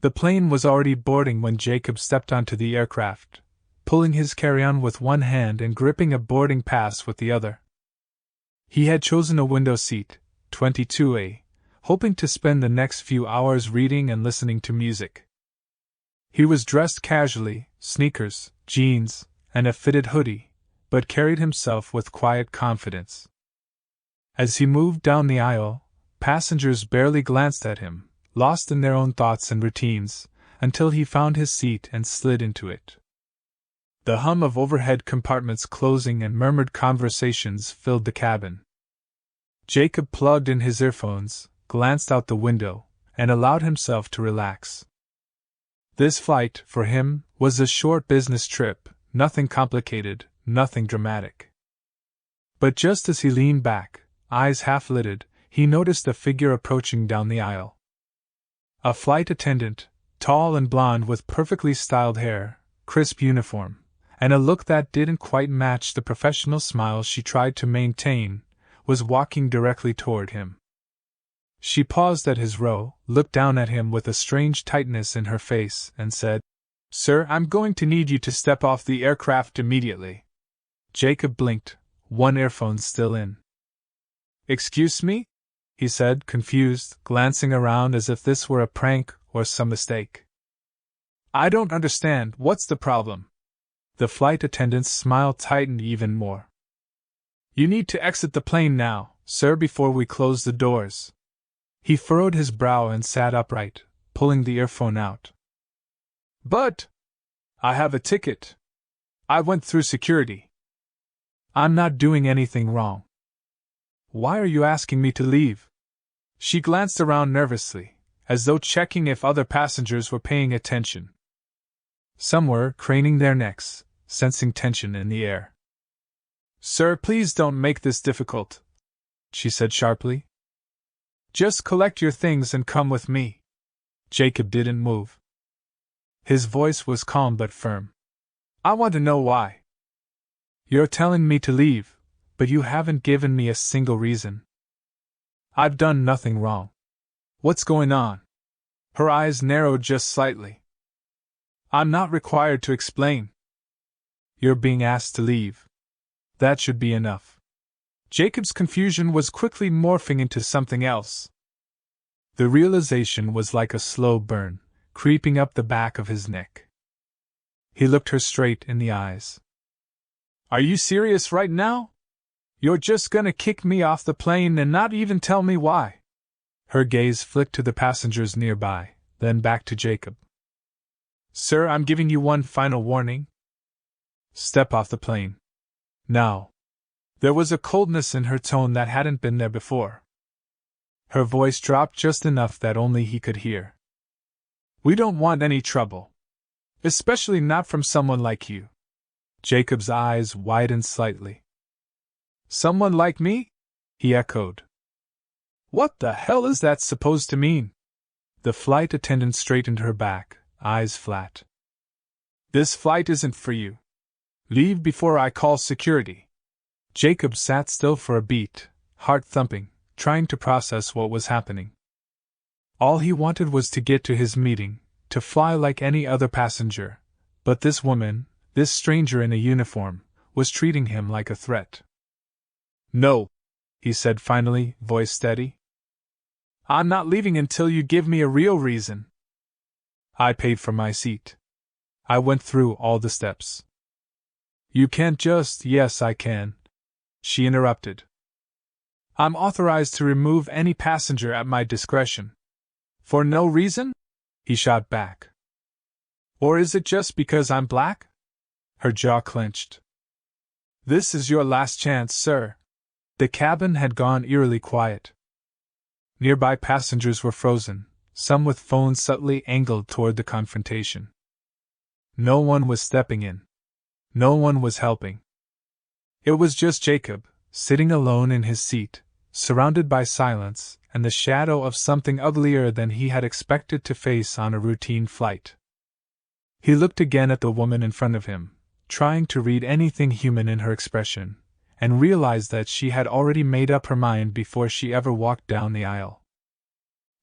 The plane was already boarding when Jacob stepped onto the aircraft, pulling his carry-on with one hand and gripping a boarding pass with the other. He had chosen a window seat, 22A, hoping to spend the next few hours reading and listening to music. He was dressed casually, sneakers, jeans, and a fitted hoodie, but carried himself with quiet confidence. As he moved down the aisle, passengers barely glanced at him, lost in their own thoughts and routines, until he found his seat and slid into it. The hum of overhead compartments closing and murmured conversations filled the cabin. Jacob plugged in his earphones, glanced out the window, and allowed himself to relax. This flight, for him, was a short business trip, nothing complicated, nothing dramatic. But just as he leaned back, eyes half-lidded, he noticed a figure approaching down the aisle. A flight attendant, tall and blonde with perfectly styled hair, crisp uniform, and a look that didn't quite match the professional smile she tried to maintain, was walking directly toward him. She paused at his row, looked down at him with a strange tightness in her face, and said, "Sir, I'm going to need you to step off the aircraft immediately." Jacob blinked, one earphone still in. "Excuse me?" he said, confused, glancing around as if this were a prank or some mistake. "I don't understand, what's the problem?" The flight attendant's smile tightened even more. "You need to exit the plane now, sir, before we close the doors." He furrowed his brow and sat upright, pulling the earphone out. "But I have a ticket. I went through security." "I'm not doing anything wrong. Why are you asking me to leave?" She glanced around nervously, as though checking if other passengers were paying attention. Some were craning their necks, sensing tension in the air. "Sir, please don't make this difficult," she said sharply. "Just collect your things and come with me." Jacob didn't move. His voice was calm but firm. "I want to know why." "You're telling me to leave, but you haven't given me a single reason." "I've done nothing wrong. What's going on?" Her eyes narrowed just slightly. "I'm not required to explain." "You're being asked to leave. That should be enough." Jacob's confusion was quickly morphing into something else. The realization was like a slow burn, creeping up the back of his neck. He looked her straight in the eyes. "Are you serious right now? You're just gonna kick me off the plane and not even tell me why?" Her gaze flicked to the passengers nearby, then back to Jacob. "Sir, I'm giving you one final warning. Step off the plane. Now." There was a coldness in her tone that hadn't been there before. Her voice dropped just enough that only he could hear. "We don't want any trouble. Especially not from someone like you." Jacob's eyes widened slightly. "Someone like me?" he echoed. "What the hell is that supposed to mean?" The flight attendant straightened her back, eyes flat. "This flight isn't for you. Leave before I call security." Jacob sat still for a beat, heart thumping, trying to process what was happening. All he wanted was to get to his meeting, to fly like any other passenger, but this woman, this stranger in a uniform, was treating him like a threat. "No," he said finally, voice steady. "I'm not leaving until you give me a real reason." "I paid for my seat. I went through all the steps." "You can't just—" "Yes, I can," she interrupted. "I'm authorized to remove any passenger at my discretion." "For no reason?" he shot back. "Or is it just because I'm black?" Her jaw clenched. "This is your last chance, sir." The cabin had gone eerily quiet. Nearby passengers were frozen, some with phones subtly angled toward the confrontation. No one was stepping in. No one was helping. It was just Jacob, sitting alone in his seat, surrounded by silence and the shadow of something uglier than he had expected to face on a routine flight. He looked again at the woman in front of him, trying to read anything human in her expression, and realized that she had already made up her mind before she ever walked down the aisle.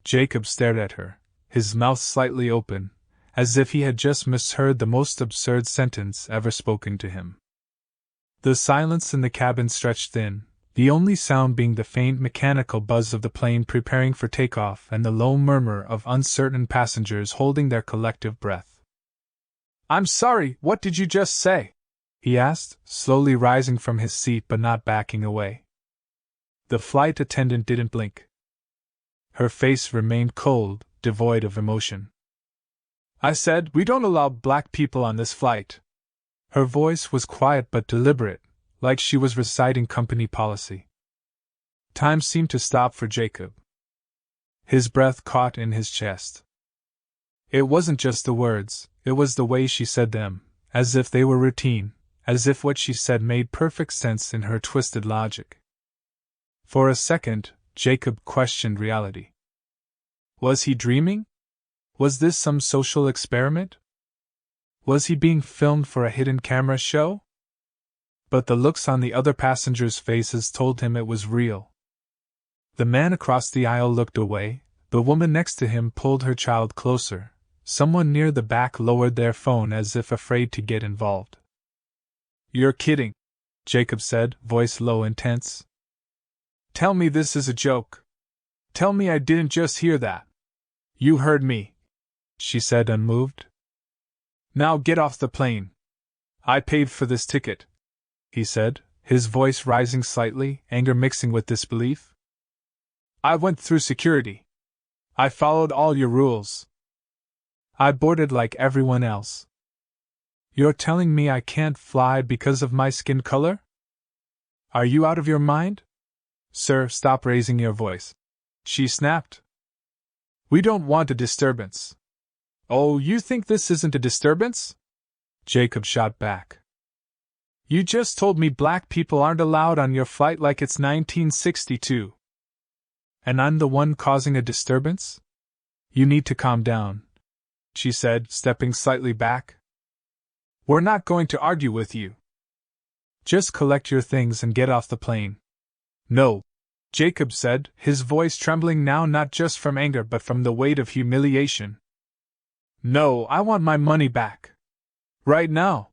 Jacob stared at her, his mouth slightly open, as if he had just misheard the most absurd sentence ever spoken to him. The silence in the cabin stretched thin, the only sound being the faint mechanical buzz of the plane preparing for takeoff and the low murmur of uncertain passengers holding their collective breath. "I'm sorry, what did you just say?" he asked, slowly rising from his seat but not backing away. The flight attendant didn't blink. Her face remained cold, devoid of emotion. "I said, we don't allow black people on this flight." Her voice was quiet but deliberate, like she was reciting company policy. Time seemed to stop for Jacob. His breath caught in his chest. It wasn't just the words, it was the way she said them, as if they were routine, as if what she said made perfect sense in her twisted logic. For a second, Jacob questioned reality. Was he dreaming? Was this some social experiment? Was he being filmed for a hidden camera show? But the looks on the other passengers' faces told him it was real. The man across the aisle looked away, the woman next to him pulled her child closer, someone near the back lowered their phone as if afraid to get involved. "You're kidding," Jacob said, voice low and tense. "Tell me this is a joke. Tell me I didn't just hear that." "You heard me," she said, unmoved. "Now get off the plane. I paid for this ticket," he said, his voice rising slightly, anger mixing with disbelief. "I went through security. I followed all your rules. I boarded like everyone else. You're telling me I can't fly because of my skin color? Are you out of your mind?" "Sir, stop raising your voice," she snapped. "We don't want a disturbance." "Oh, you think this isn't a disturbance?" Jacob shot back. "You just told me black people aren't allowed on your flight like it's 1962. And I'm the one causing a disturbance? You need to calm down," she said, stepping slightly back. "We're not going to argue with you. Just collect your things and get off the plane." "No," Jacob said, his voice trembling now not just from anger but from the weight of humiliation. "No, I want my money back. Right now."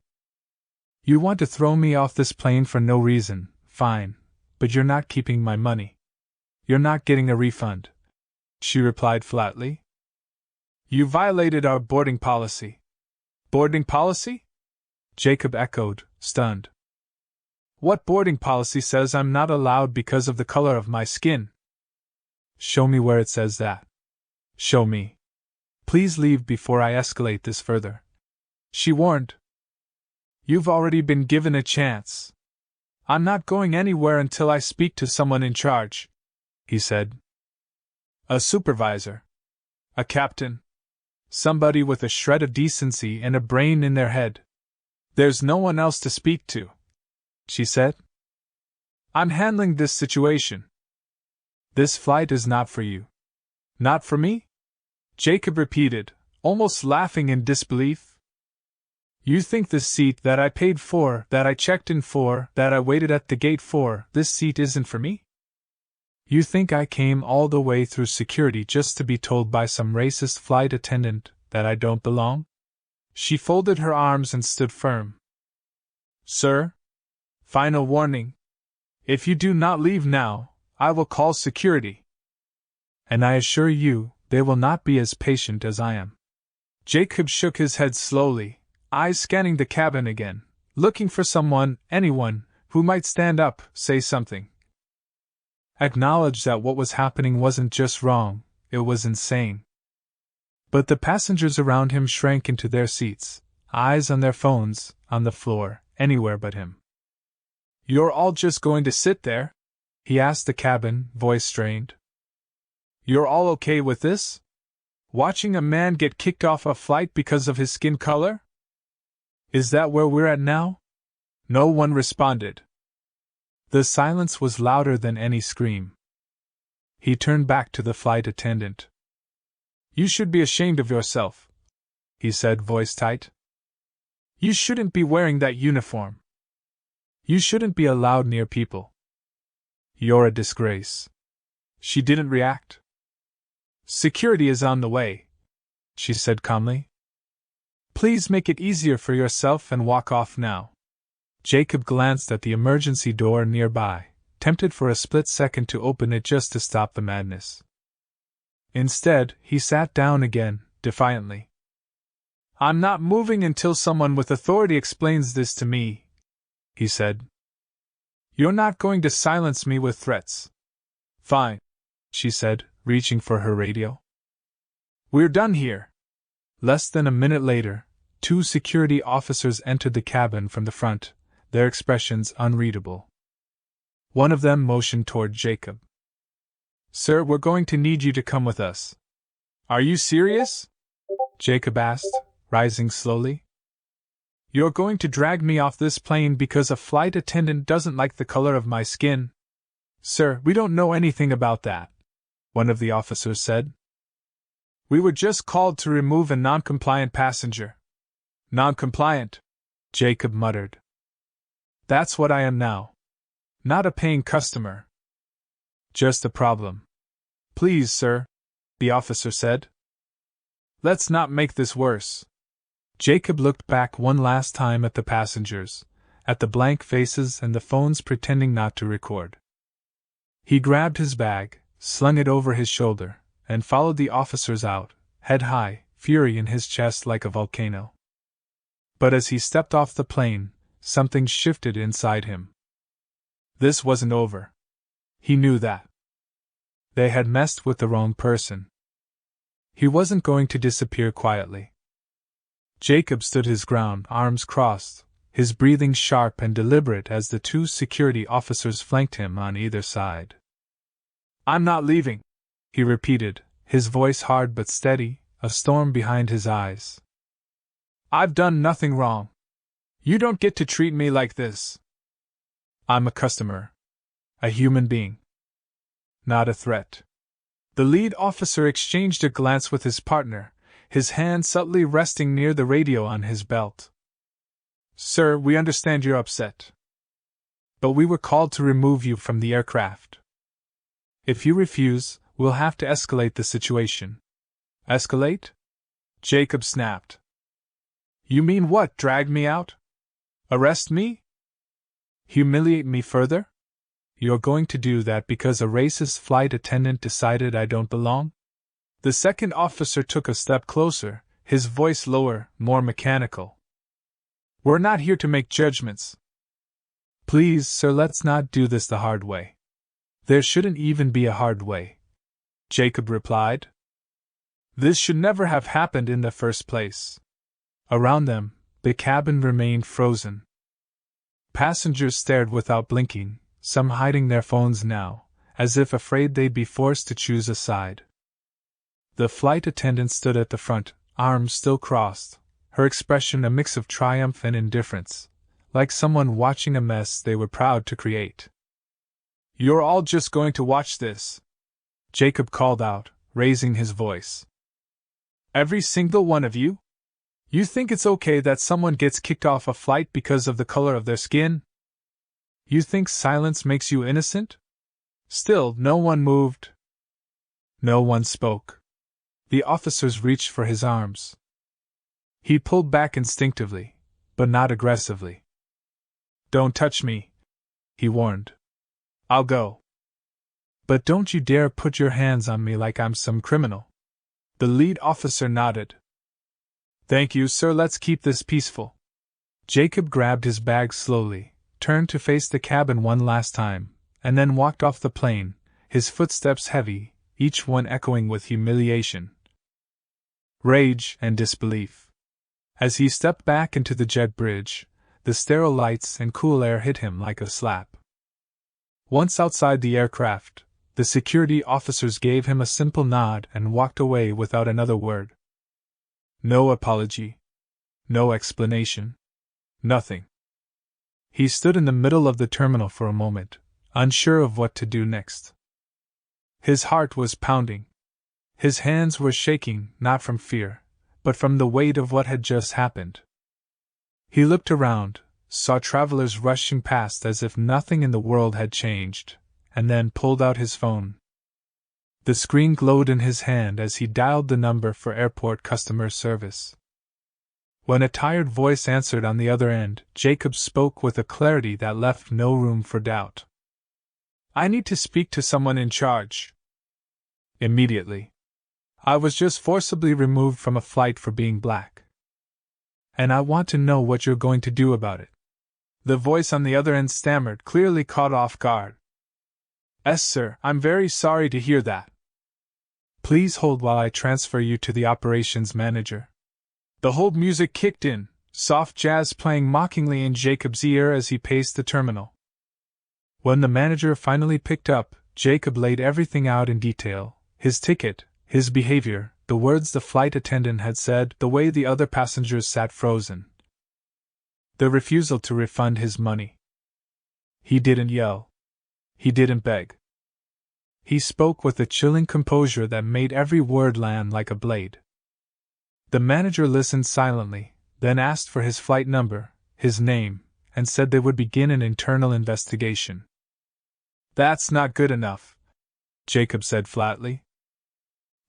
"You want to throw me off this plane for no reason, fine, but you're not keeping my money. You're not getting a refund," she replied flatly. "You violated our boarding policy." "Boarding policy?" Jacob echoed, stunned. "What boarding policy says I'm not allowed because of the color of my skin?" "Show me where it says that. Show me. Please leave before I escalate this further," she warned. "You've already been given a chance. I'm not going anywhere until I speak to someone in charge," he said. "A supervisor. A captain. Somebody with a shred of decency and a brain in their head. There's no one else to speak to," she said. "I'm handling this situation." "This flight is not for you." "Not for me?" Jacob repeated, almost laughing in disbelief. "You think this seat that I paid for, that I checked in for, that I waited at the gate for, this seat isn't for me? You think I came all the way through security just to be told by some racist flight attendant that I don't belong?" She folded her arms and stood firm. "Sir? Final warning. If you do not leave now, I will call security. And I assure you, they will not be as patient as I am." Jacob shook his head slowly, eyes scanning the cabin again, looking for someone, anyone, who might stand up, say something. Acknowledge that what was happening wasn't just wrong, it was insane. But the passengers around him shrank into their seats, eyes on their phones, on the floor, anywhere but him. "You're all just going to sit there?" he asked the cabin, voice strained. "You're all okay with this? Watching a man get kicked off a flight because of his skin color? Is that where we're at now?" No one responded. The silence was louder than any scream. He turned back to the flight attendant. "You should be ashamed of yourself," he said, voice tight. "You shouldn't be wearing that uniform. You shouldn't be allowed near people. You're a disgrace." She didn't react. "Security is on the way," she said calmly. Please make it easier for yourself and walk off now. Jacob glanced at the emergency door nearby, tempted for a split second to open it just to stop the madness. Instead, he sat down again, defiantly. I'm not moving until someone with authority explains this to me, he said. You're not going to silence me with threats. Fine, she said, reaching for her radio. We're done here. Less than a minute later, 2 security officers entered the cabin from the front, their expressions unreadable. One of them motioned toward Jacob. Sir, we're going to need you to come with us. Are you serious? Jacob asked, rising slowly. You're going to drag me off this plane because a flight attendant doesn't like the color of my skin? Sir, we don't know anything about that, one of the officers said. We were just called to remove a non-compliant passenger. Non-compliant, Jacob muttered. That's what I am now. Not a paying customer. Just a problem. Please, sir, the officer said. Let's not make this worse. Jacob looked back one last time at the passengers, at the blank faces and the phones pretending not to record. He grabbed his bag, slung it over his shoulder, and followed the officers out, head high, fury in his chest like a volcano. But as he stepped off the plane, something shifted inside him. This wasn't over. He knew that. They had messed with the wrong person. He wasn't going to disappear quietly. Jacob stood his ground, arms crossed, his breathing sharp and deliberate as the 2 security officers flanked him on either side. I'm not leaving, he repeated, his voice hard but steady, a storm behind his eyes. I've done nothing wrong. You don't get to treat me like this. I'm a customer. A human being. Not a threat. The lead officer exchanged a glance with his partner, his hand subtly resting near the radio on his belt. Sir, we understand you're upset. But we were called to remove you from the aircraft. If you refuse, we'll have to escalate the situation. Escalate? Jacob snapped. You mean what, drag me out? Arrest me? Humiliate me further? You're going to do that because a racist flight attendant decided I don't belong? The second officer took a step closer, his voice lower, more mechanical. We're not here to make judgments. Please, sir, let's not do this the hard way. There shouldn't even be a hard way, Jacob replied. This should never have happened in the first place. Around them, the cabin remained frozen. Passengers stared without blinking, some hiding their phones now, as if afraid they'd be forced to choose a side. The flight attendant stood at the front, arms still crossed, her expression a mix of triumph and indifference, like someone watching a mess they were proud to create. You're all just going to watch this, Jacob called out, raising his voice. Every single one of you? You think it's okay that someone gets kicked off a flight because of the color of their skin? You think silence makes you innocent? Still, no one moved. No one spoke. The officers reached for his arms. He pulled back instinctively, but not aggressively. Don't touch me, he warned. I'll go. But don't you dare put your hands on me like I'm some criminal. The lead officer nodded. Thank you, sir, let's keep this peaceful. Jacob grabbed his bag slowly, turned to face the cabin one last time, and then walked off the plane, his footsteps heavy, each one echoing with humiliation, rage, and disbelief. As he stepped back into the jet bridge, the sterile lights and cool air hit him like a slap. Once outside the aircraft, the security officers gave him a simple nod and walked away without another word. No apology. No explanation. Nothing. He stood in the middle of the terminal for a moment, unsure of what to do next. His heart was pounding. His hands were shaking, not from fear, but from the weight of what had just happened. He looked around, saw travelers rushing past as if nothing in the world had changed, and then pulled out his phone. The screen glowed in his hand as he dialed the number for airport customer service. When a tired voice answered on the other end, Jacob spoke with a clarity that left no room for doubt. "I need to speak to someone in charge. Immediately. I was just forcibly removed from a flight for being black. And I want to know what you're going to do about it." The voice on the other end stammered, clearly caught off guard. "Yes, sir, I'm very sorry to hear that. Please hold while I transfer you to the operations manager." The hold music kicked in, soft jazz playing mockingly in Jacob's ear as he paced the terminal. When the manager finally picked up, Jacob laid everything out in detail: his ticket, his behavior, the words the flight attendant had said, the way the other passengers sat frozen. The refusal to refund his money. He didn't yell. He didn't beg. He spoke with a chilling composure that made every word land like a blade. The manager listened silently, then asked for his flight number, his name, and said they would begin an internal investigation. "That's not good enough," Jacob said flatly.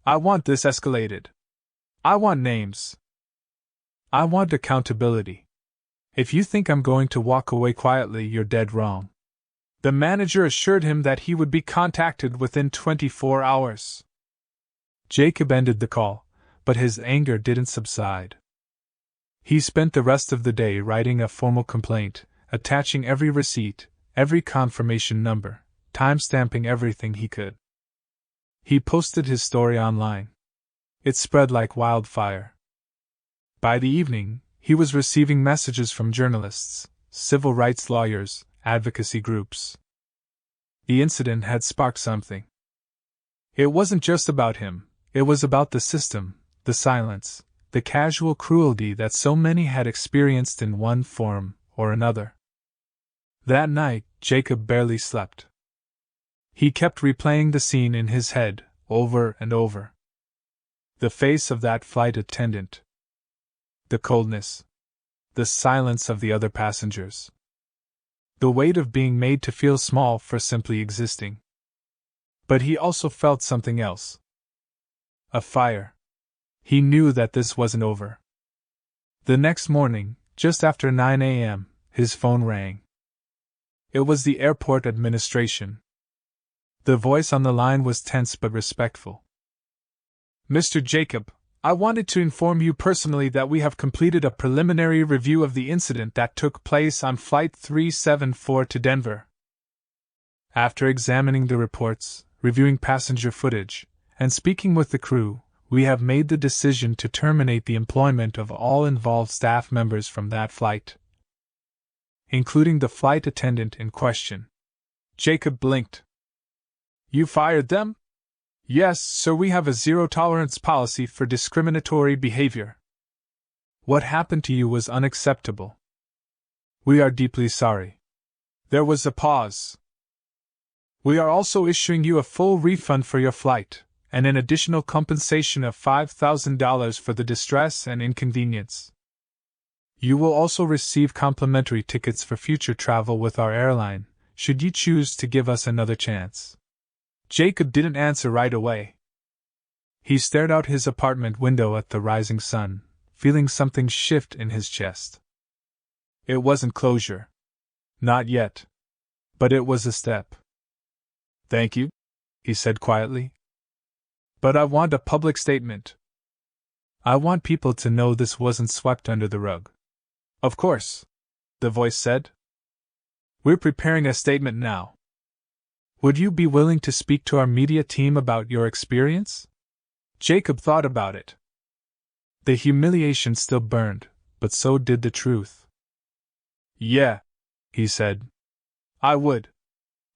"I want this escalated. I want names. I want accountability. If you think I'm going to walk away quietly, you're dead wrong." The manager assured him that he would be contacted within 24 hours. Jacob ended the call, but his anger didn't subside. He spent the rest of the day writing a formal complaint, attaching every receipt, every confirmation number, timestamping everything he could. He posted his story online. It spread like wildfire. By the evening, he was receiving messages from journalists, civil rights lawyers, advocacy groups. The incident had sparked something. It wasn't just about him, it was about the system, the silence, the casual cruelty that so many had experienced in one form or another. That night, Jacob barely slept. He kept replaying the scene in his head, over and over. The face of that flight attendant. The coldness. The silence of the other passengers. The weight of being made to feel small for simply existing. But he also felt something else. A fire. He knew that this wasn't over. The next morning, just after 9 a.m., his phone rang. It was the airport administration. The voice on the line was tense but respectful. "Mr. Jacob, I wanted to inform you personally that we have completed a preliminary review of the incident that took place on Flight 374 to Denver. After examining the reports, reviewing passenger footage, and speaking with the crew, we have made the decision to terminate the employment of all involved staff members from that flight, including the flight attendant in question." Jacob blinked. "You fired them?" "Yes, sir, we have a zero-tolerance policy for discriminatory behavior. What happened to you was unacceptable. We are deeply sorry." There was a pause. "We are also issuing you a full refund for your flight, and an additional compensation of $5,000 for the distress and inconvenience. You will also receive complimentary tickets for future travel with our airline, should you choose to give us another chance." Jacob didn't answer right away. He stared out his apartment window at the rising sun, feeling something shift in his chest. It wasn't closure. Not yet. But it was a step. "Thank you," he said quietly. "But I want a public statement. I want people to know this wasn't swept under the rug." "Of course," the voice said. "We're preparing a statement now. Would you be willing to speak to our media team about your experience?" Jacob thought about it. The humiliation still burned, but so did the truth. "Yeah," he said. "I would."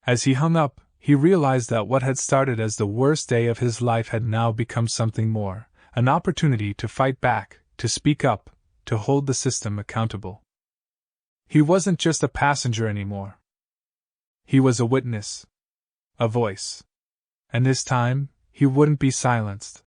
As he hung up, he realized that what had started as the worst day of his life had now become something more, an opportunity to fight back, to speak up, to hold the system accountable. He wasn't just a passenger anymore. He was a witness. A voice. And this time, he wouldn't be silenced.